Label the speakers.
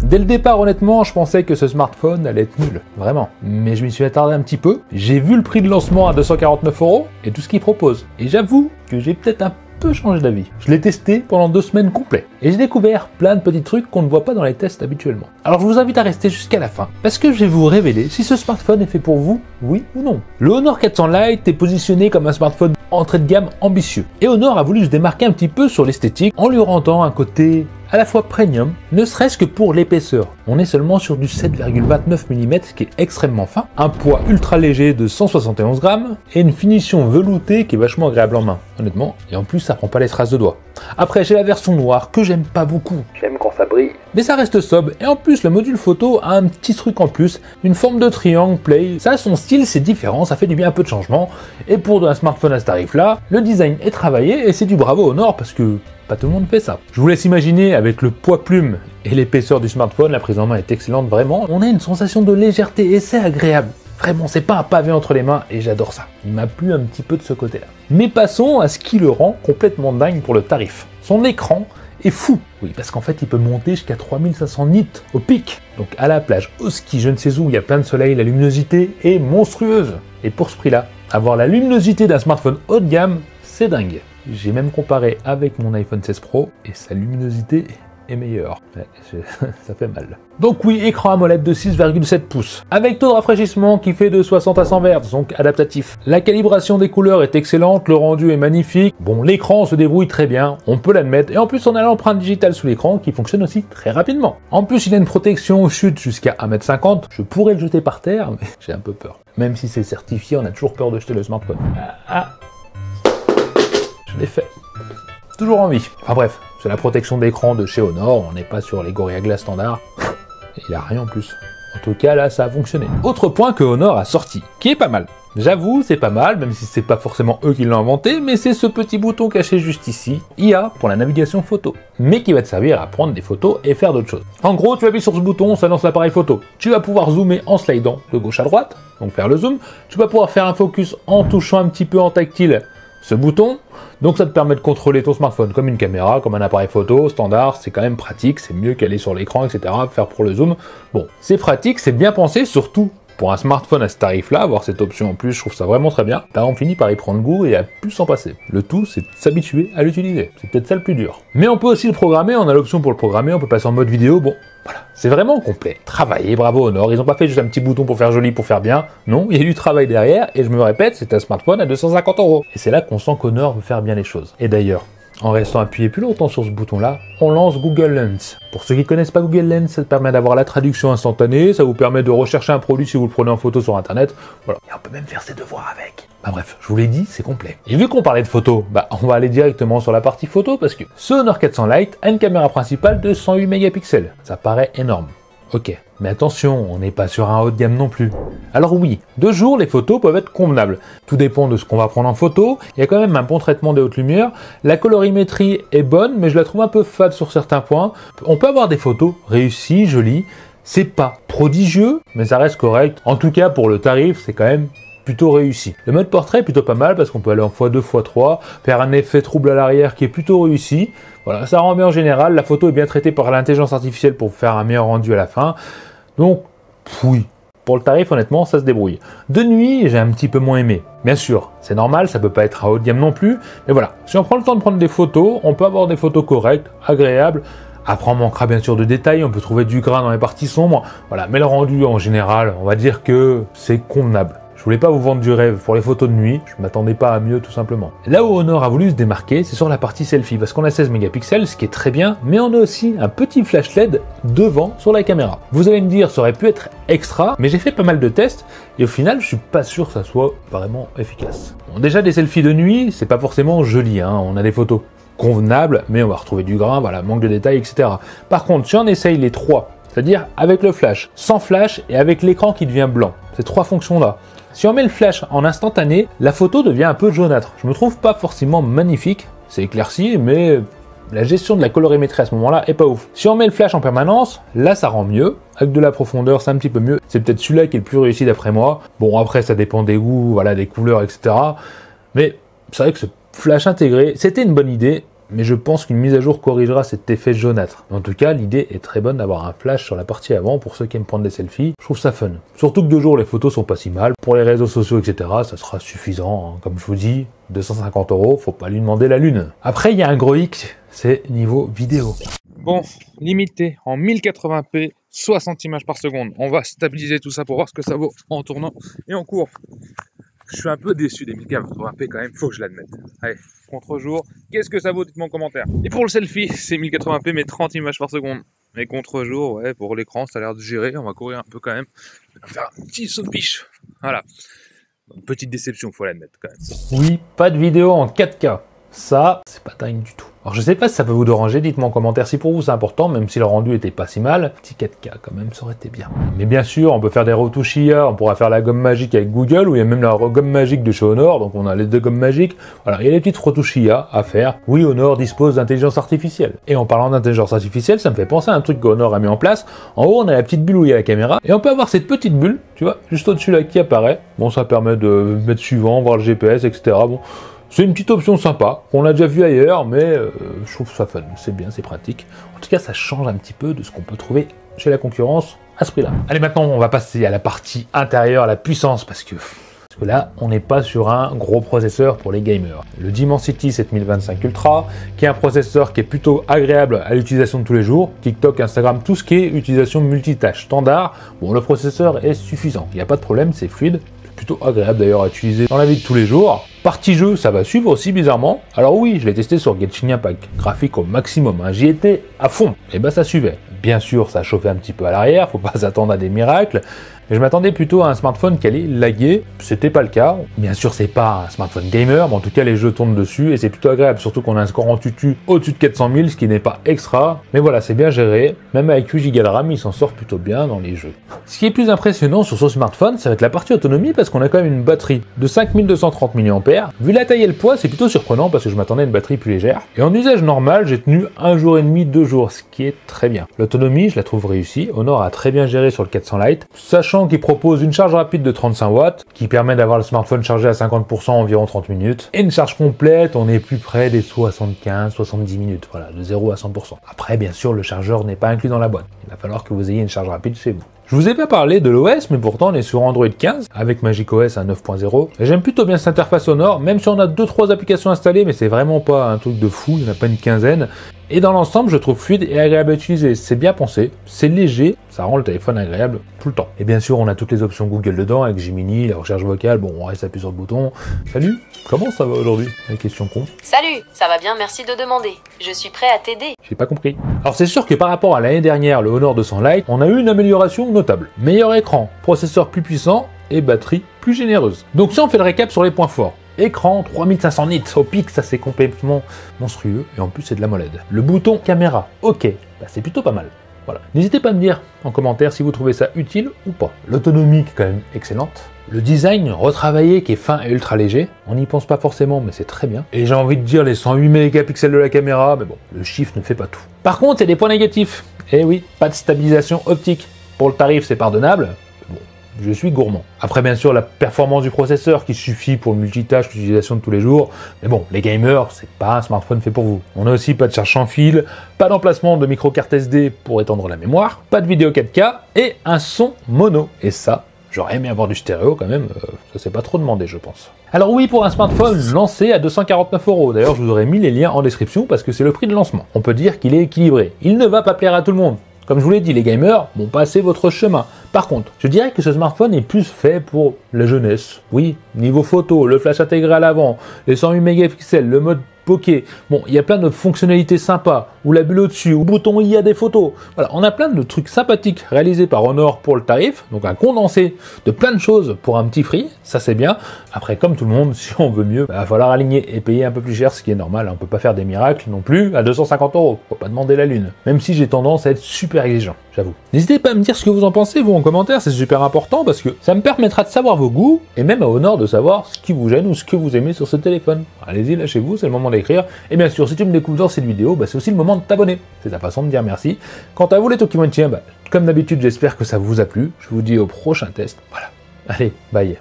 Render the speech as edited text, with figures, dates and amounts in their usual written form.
Speaker 1: Dès le départ, honnêtement, je pensais que ce smartphone allait être nul, vraiment. Mais je m'y suis attardé un petit peu, j'ai vu le prix de lancement à 249 € et tout ce qu'il propose. Et j'avoue que j'ai peut-être un peu changé d'avis. Je l'ai testé pendant 2 semaines complètes et j'ai découvert plein de petits trucs qu'on ne voit pas dans les tests habituellement. Alors je vous invite à rester jusqu'à la fin parce que je vais vous révéler si ce smartphone est fait pour vous, oui ou non. Le Honor 400 Lite est positionné comme un smartphone entrée de gamme ambitieux et Honor a voulu se démarquer un petit peu sur l'esthétique en lui rendant un côté à la fois premium, ne serait-ce que pour l'épaisseur. On est seulement sur du 7,29 mm, ce qui est extrêmement fin, un poids ultra léger de 171 grammes et une finition veloutée qui est vachement agréable en main, honnêtement, et en plus ça prend pas les traces de doigts. Après j'ai la version noire que j'aime pas beaucoup, j'aime quand ça brille, mais ça reste sobre et en plus le module photo a un petit truc en plus, une forme de triangle play, ça a son style, c'est différent, ça fait du bien un peu de changement, et pour un smartphone à ce tarif là, le design est travaillé et c'est du bravo Honor parce que pas tout le monde fait ça. Je vous laisse imaginer avec le poids plume et l'épaisseur du smartphone, la prise en main est excellente vraiment. On a une sensation de légèreté et c'est agréable. Vraiment, c'est pas un pavé entre les mains et j'adore ça. Il m'a plu un petit peu de ce côté-là. Mais passons à ce qui le rend complètement dingue pour le tarif. Son écran est fou. Oui, parce qu'en fait, il peut monter jusqu'à 3500 nits au pic. Donc à la plage, au ski, je ne sais où, il y a plein de soleil, la luminosité est monstrueuse. Et pour ce prix-là, avoir la luminosité d'un smartphone haut de gamme, c'est dingue. J'ai même comparé avec mon iPhone 16 Pro et sa luminosité est meilleure. Ouais, ça fait mal. Donc oui, écran AMOLED de 6,7 pouces, avec taux de rafraîchissement qui fait de 60 à 100 Hz, donc adaptatif. La calibration des couleurs est excellente, le rendu est magnifique. Bon, l'écran se débrouille très bien, on peut l'admettre. Et en plus, on a l'empreinte digitale sous l'écran qui fonctionne aussi très rapidement. En plus, il a une protection chute jusqu'à 1,50 m. Je pourrais le jeter par terre, mais j'ai un peu peur. Même si c'est certifié, on a toujours peur de jeter le smartphone. Je l'ai fait. Toujours en vie. Enfin bref, c'est la protection d'écran de chez Honor, on n'est pas sur les Gorilla Glass standard. Il a rien en plus. En tout cas, là, ça a fonctionné. Autre point que Honor a sorti, qui est pas mal. J'avoue, c'est pas mal, même si c'est pas forcément eux qui l'ont inventé, mais c'est ce petit bouton caché juste ici, IA pour la navigation photo, mais qui va te servir à prendre des photos et faire d'autres choses. En gros, tu appuies sur ce bouton, ça lance l'appareil photo. Tu vas pouvoir zoomer en slidant de gauche à droite, donc faire le zoom. Tu vas pouvoir faire un focus en touchant un petit peu en tactile ce bouton, donc ça te permet de contrôler ton smartphone comme une caméra, comme un appareil photo standard, c'est quand même pratique, c'est mieux qu'aller sur l'écran, etc., faire pour le zoom. Bon, c'est pratique, c'est bien pensé, surtout pour un smartphone à ce tarif-là, avoir cette option en plus, je trouve ça vraiment très bien. Là, on finit par y prendre goût et à plus s'en passer. Le tout, c'est de s'habituer à l'utiliser. C'est peut-être ça le plus dur. Mais on peut aussi le programmer, on a l'option pour le programmer, on peut passer en mode vidéo, bon, voilà. C'est vraiment complet. Travaillé, bravo Honor. Ils n'ont pas fait juste un petit bouton pour faire joli, pour faire bien. Non, il y a du travail derrière, et je me répète, c'est un smartphone à 250 €. Et c'est là qu'on sent qu'Honor veut faire bien les choses. Et d'ailleurs, en restant appuyé plus longtemps sur ce bouton-là, on lance Google Lens. Pour ceux qui connaissent pas Google Lens, ça permet d'avoir la traduction instantanée, ça vous permet de rechercher un produit si vous le prenez en photo sur internet, voilà. Et on peut même faire ses devoirs avec. Bah bref, je vous l'ai dit, c'est complet. Et vu qu'on parlait de photos, on va aller directement sur la partie photo parce que ce Honor 400 Lite a une caméra principale de 108 mégapixels. Ça paraît énorme. Ok, mais attention, on n'est pas sur un haut de gamme non plus. Alors oui, de jour, les photos peuvent être convenables. Tout dépend de ce qu'on va prendre en photo. Il y a quand même un bon traitement des hautes lumières. La colorimétrie est bonne, mais je la trouve un peu fade sur certains points. On peut avoir des photos réussies, jolies. C'est pas prodigieux, mais ça reste correct. En tout cas, pour le tarif, c'est quand même plutôt réussi. Le mode portrait est plutôt pas mal parce qu'on peut aller en x2, x3, faire un effet trouble à l'arrière qui est plutôt réussi. Voilà, ça rend bien en général. La photo est bien traitée par l'intelligence artificielle pour faire un meilleur rendu à la fin. Donc, oui. Pour le tarif, honnêtement, ça se débrouille. De nuit, j'ai un petit peu moins aimé. Bien sûr, c'est normal, ça peut pas être à haut de gamme non plus. Mais voilà, si on prend le temps de prendre des photos, on peut avoir des photos correctes, agréables. Après, on manquera bien sûr de détails, on peut trouver du grain dans les parties sombres. Voilà, mais le rendu, en général, on va dire que c'est convenable. Je voulais pas vous vendre du rêve pour les photos de nuit, je m'attendais pas à mieux tout simplement. Là où Honor a voulu se démarquer, c'est sur la partie selfie, parce qu'on a 16 mégapixels, ce qui est très bien, mais on a aussi un petit flash LED devant sur la caméra. Vous allez me dire, ça aurait pu être extra, mais j'ai fait pas mal de tests, et au final, je suis pas sûr que ça soit vraiment efficace. Bon, déjà, des selfies de nuit, c'est pas forcément joli, hein. On a des photos convenables, mais on va retrouver du grain, voilà, manque de détails, etc. Par contre, si on essaye les trois, c'est-à-dire avec le flash, sans flash et avec l'écran qui devient blanc, ces trois fonctions-là, si on met le flash en instantané, la photo devient un peu jaunâtre. Je me trouve pas forcément magnifique, c'est éclairci, mais la gestion de la colorimétrie à ce moment-là est pas ouf. Si on met le flash en permanence, là ça rend mieux. Avec de la profondeur, c'est un petit peu mieux. C'est peut-être celui-là qui est le plus réussi d'après moi. Bon, après ça dépend des goûts, voilà, des couleurs, etc. Mais c'est vrai que ce flash intégré, c'était une bonne idée. mais je pense qu'une mise à jour corrigera cet effet jaunâtre. En tout cas, l'idée est très bonne d'avoir un flash sur la partie avant pour ceux qui aiment prendre des selfies. Je trouve ça fun. Surtout que de jour, les photos sont pas si mal. Pour les réseaux sociaux, etc., ça sera suffisant. Hein. Comme je vous dis, 250 €, faut pas lui demander la lune. Après, il y a un gros hic, c'est niveau vidéo.
Speaker 2: Bon, limité en 1080p, 60 images par seconde. On va stabiliser tout ça pour voir ce que ça vaut en tournant et en cours. Je suis un peu déçu des 1080p quand même, faut que je l'admette. Allez, contre-jour, qu'est-ce que ça vaut? Dites-moi en commentaire. Et pour le selfie, c'est 1080p mais 30 images par seconde. Mais contre-jour, ouais, pour l'écran, ça a l'air de gérer. On va courir un peu quand même. On va faire un petit saut de piche. Voilà. Une petite déception, faut l'admettre quand même.
Speaker 1: Oui, pas de vidéo en 4K. Ça, c'est pas dingue du tout. Alors je sais pas si ça peut vous déranger, dites-moi en commentaire si pour vous c'est important, même si le rendu était pas si mal. Petit 4K quand même, ça aurait été bien. Mais bien sûr, on peut faire des retouches IA, on pourra faire la gomme magique avec Google, ou il y a même la gomme magique de chez Honor, donc on a les deux gommes magiques. Voilà, il y a des petites retouches IA à faire. Oui, Honor dispose d'intelligence artificielle. Et en parlant d'intelligence artificielle, ça me fait penser à un truc qu'Honor a mis en place. En haut, on a la petite bulle où il y a la caméra, et on peut avoir cette petite bulle, tu vois, juste au-dessus là qui apparaît. Bon, ça permet de mettre suivant, voir le GPS, etc. Bon. C'est une petite option sympa, qu'on a déjà vu ailleurs, mais je trouve ça fun, c'est bien, c'est pratique. En tout cas, ça change un petit peu de ce qu'on peut trouver chez la concurrence à ce prix-là. Allez, maintenant, on va passer à la partie intérieure, la puissance, parce que là, on n'est pas sur un gros processeur pour les gamers. Le Dimensity 7025 Ultra, qui est un processeur qui est plutôt agréable à l'utilisation de tous les jours, TikTok, Instagram, tout ce qui est utilisation multitâche standard, bon, le processeur est suffisant, il n'y a pas de problème, c'est fluide. Plutôt agréable d'ailleurs à utiliser dans la vie de tous les jours. Partie jeu, ça va suivre aussi bizarrement. Alors oui, je l'ai testé sur Genshin Impact, graphique au maximum, hein. J'y étais à fond, et ben ça suivait. Bien sûr, ça chauffait un petit peu à l'arrière, faut pas s'attendre à des miracles, mais je m'attendais plutôt à un smartphone qui allait laguer, c'était pas le cas. Bien sûr, c'est pas un smartphone gamer, mais en tout cas les jeux tournent dessus et c'est plutôt agréable, surtout qu'on a un score en tutu au-dessus de 400 000, ce qui n'est pas extra, mais voilà, c'est bien géré. Même avec 8 Go de RAM, il s'en sort plutôt bien dans les jeux. Ce qui est plus impressionnant sur ce smartphone, ça va être la partie autonomie, parce qu'on a quand même une batterie de 5230 mAh. Vu la taille et le poids, c'est plutôt surprenant parce que je m'attendais à une batterie plus légère. Et en usage normal, j'ai tenu 1 jour et demi, 2 jours, ce qui est très bien. L'autonomie, je la trouve réussie. Honor a très bien géré sur le 400 Lite, sachant qu'il propose une charge rapide de 35 watts, qui permet d'avoir le smartphone chargé à 50% en environ 30 minutes. Et une charge complète, on est plus près des 75-70 minutes, voilà, de 0 à 100%. Après, bien sûr, le chargeur n'est pas inclus dans la boîte. Il va falloir que vous ayez une charge rapide chez vous. Je vous ai pas parlé de l'OS, mais pourtant on est sur Android 15, avec macOS à 9.0. J'aime plutôt bien cette interface Honor, même si on a 2-3 applications installées, mais c'est vraiment pas un truc de fou, il n'y en a pas une quinzaine. Et dans l'ensemble, je trouve fluide et agréable à utiliser. C'est bien pensé, c'est léger, ça rend le téléphone agréable tout le temps. Et bien sûr, on a toutes les options Google dedans, avec Gemini, la recherche vocale, bon, on reste appuyé sur le bouton. Salut, comment ça va aujourd'hui? La question con.
Speaker 3: Salut, ça va bien, merci de demander. Je suis prêt à t'aider.
Speaker 1: J'ai pas compris. Alors c'est sûr que par rapport à l'année dernière, le Honor 200 Lite, on a eu une amélioration notable. Meilleur écran, processeur plus puissant et batterie plus généreuse. Donc si on fait le récap sur les points forts. Écran 3500 nits au pic, ça c'est complètement monstrueux et en plus c'est de la molette. Le bouton caméra, ok, bah, c'est plutôt pas mal. Voilà. N'hésitez pas à me dire en commentaire si vous trouvez ça utile ou pas. L'autonomie qui est quand même excellente. Le design retravaillé qui est fin et ultra léger. On n'y pense pas forcément mais c'est très bien. Et j'ai envie de dire les 108 mégapixels de la caméra, mais bon, le chiffre ne fait pas tout. Par contre, il y a des points négatifs. Eh oui, pas de stabilisation optique. Pour le tarif, c'est pardonnable. Je suis gourmand. Après, bien sûr, la performance du processeur qui suffit pour le multitâche, l'utilisation de tous les jours. Mais bon, les gamers, c'est pas un smartphone fait pour vous. On a aussi pas de charge sans fil, pas d'emplacement de micro-carte SD pour étendre la mémoire, pas de vidéo 4K et un son mono. Et ça, j'aurais aimé avoir du stéréo quand même, ça c'est pas trop demandé, je pense. Alors oui, pour un smartphone lancé à 249 €. D'ailleurs, je vous aurais mis les liens en description parce que c'est le prix de lancement. On peut dire qu'il est équilibré. Il ne va pas plaire à tout le monde. Comme je vous l'ai dit, les gamers vont passer votre chemin. Par contre, je dirais que ce smartphone est plus fait pour la jeunesse. Oui, niveau photo, le flash intégré à l'avant, les 108 mégapixels, le mode bokeh. Bon, il y a plein de fonctionnalités sympas, ou la bulle au-dessus, ou bouton il y a des photos. Voilà, on a plein de trucs sympathiques réalisés par Honor pour le tarif, donc un condensé de plein de choses pour un petit prix, ça c'est bien. Après, comme tout le monde, si on veut mieux, va falloir aligner et payer un peu plus cher, ce qui est normal. On peut pas faire des miracles non plus à 250 €. Faut pas demander la lune. Même si j'ai tendance à être super exigeant, j'avoue. N'hésitez pas à me dire ce que vous en pensez, vous, en commentaire, c'est super important parce que ça me permettra de savoir vos goûts et même à Honor de savoir ce qui vous gêne ou ce que vous aimez sur ce téléphone. Allez-y, lâchez-vous, c'est le moment d'écrire. Et bien sûr, si tu me découvres dans cette vidéo, bah, c'est aussi le moment de t'abonner. C'est ta façon de dire merci. Quant à vous, les Tokimontiens, bah, comme d'habitude, j'espère que ça vous a plu. Je vous dis au prochain test. Voilà. Allez, bye.